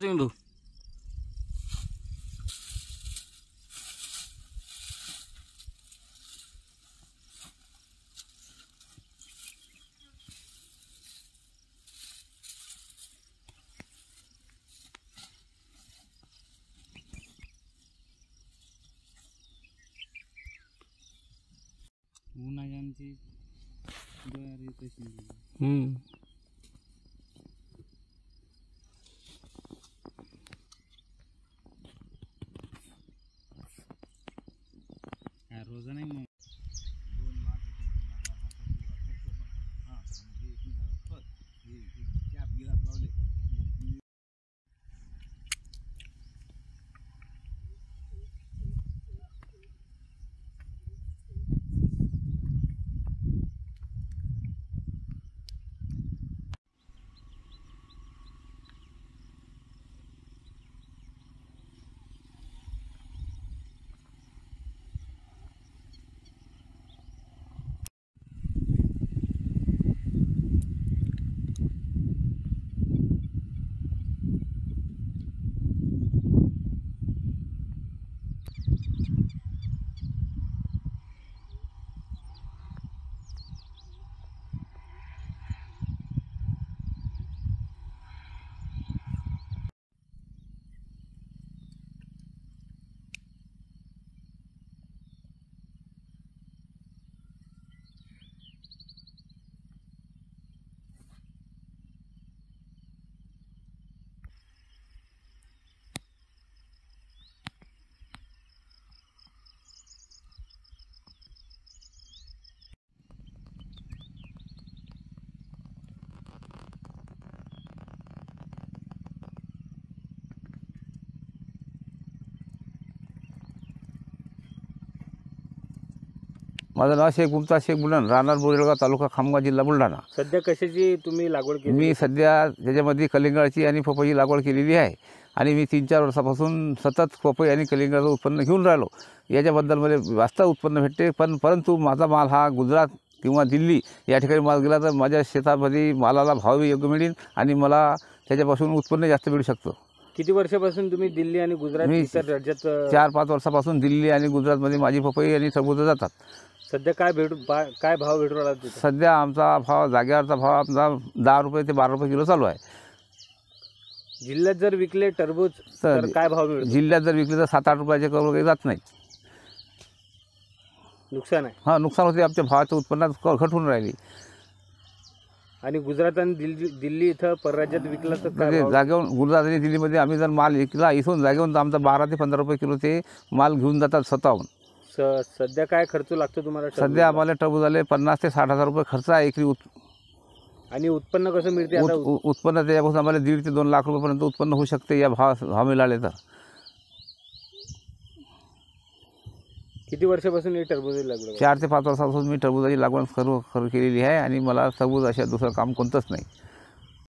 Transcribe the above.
भाऊ उन्हाळ्यांची ज्वारी तशी रोज नाही मग 2 लाख लावले. माझं नाव शेख मुमताज शेख बुलढाणा, राहणार बोरेगाव, तालुका खामगाव, जिल्हा बुलढाणा. सध्या कशाची तुम्ही लागवड केली? मी सध्या त्याच्यामध्ये कलिंगडाची आणि पपईची लागवड केलेली आहे आणि मी 3-4 वर्षापासून सतत पपई आणि कलिंगडाचं उत्पन्न घेऊन राहिलो. याच्याबद्दल मला वास्तव उत्पन्न भेटते, परंतु माझा माल हा गुजरात किंवा दिल्ली या ठिकाणी माल गेला तर माझ्या शेतामध्ये मालाला भाव योग्य मिळेल आणि मला त्याच्यापासून उत्पन्न जास्त मिळू शकतं. किती वर्षापासून तुम्ही दिल्ली आणि गुजरात इतर राज्यात? 4-5 वर्षापासून दिल्ली आणि गुजरातमध्ये माझी पपई आणि टरबूज जातात. सध्या काय भाव भेटू राहिला तिथे? सध्या आमचा भाव जागेवरचा भाव आमचा 10 रुपये ते 12 रुपये किलो चालू आहे. जिल्ह्यात जर विकले टरबूज तर काय भाव मिळतो? जिल्ह्यात जर विकले तर 7-8 रुपयाचे करोड काही जात नाही. नुकसान आहे. हां, नुकसान होते. आमच्या भावाच्या उत्पन्नात घट होऊन राहिली. आणि गुजरात आणि दिल्ली इथं परराज्यात विकला तर काय भाव? जागेवरून गुजरात आणि दिल्लीमध्ये आम्ही जर माल विकला इथून जागेवरून तर आमचा 12 ते 15 रुपये किलो ते माल घेऊन जातात स्वतःहून. सध्या काय खर्च लागतो तुम्हाला? सध्या आम्हाला टरबूजाले 50 ते 60 हजार रुपये खर्च आहे एकरी. आणि उत्पन्न कसं मिळते आता? उत्पन्न त्याच्यापासून आम्हाला 1.5 ते 2 लाख रुपयेपर्यंत उत्पन्न होऊ शकते या भाव मिळाले तर. किती वर्षापासून ही टरबूजाची लागवड? 4 ते 5 वर्षापासून मी टरबूजाची लागवड खरं केलेली आहे आणि मला टरबूज अशा दुसरं काम कोणतंच नाही.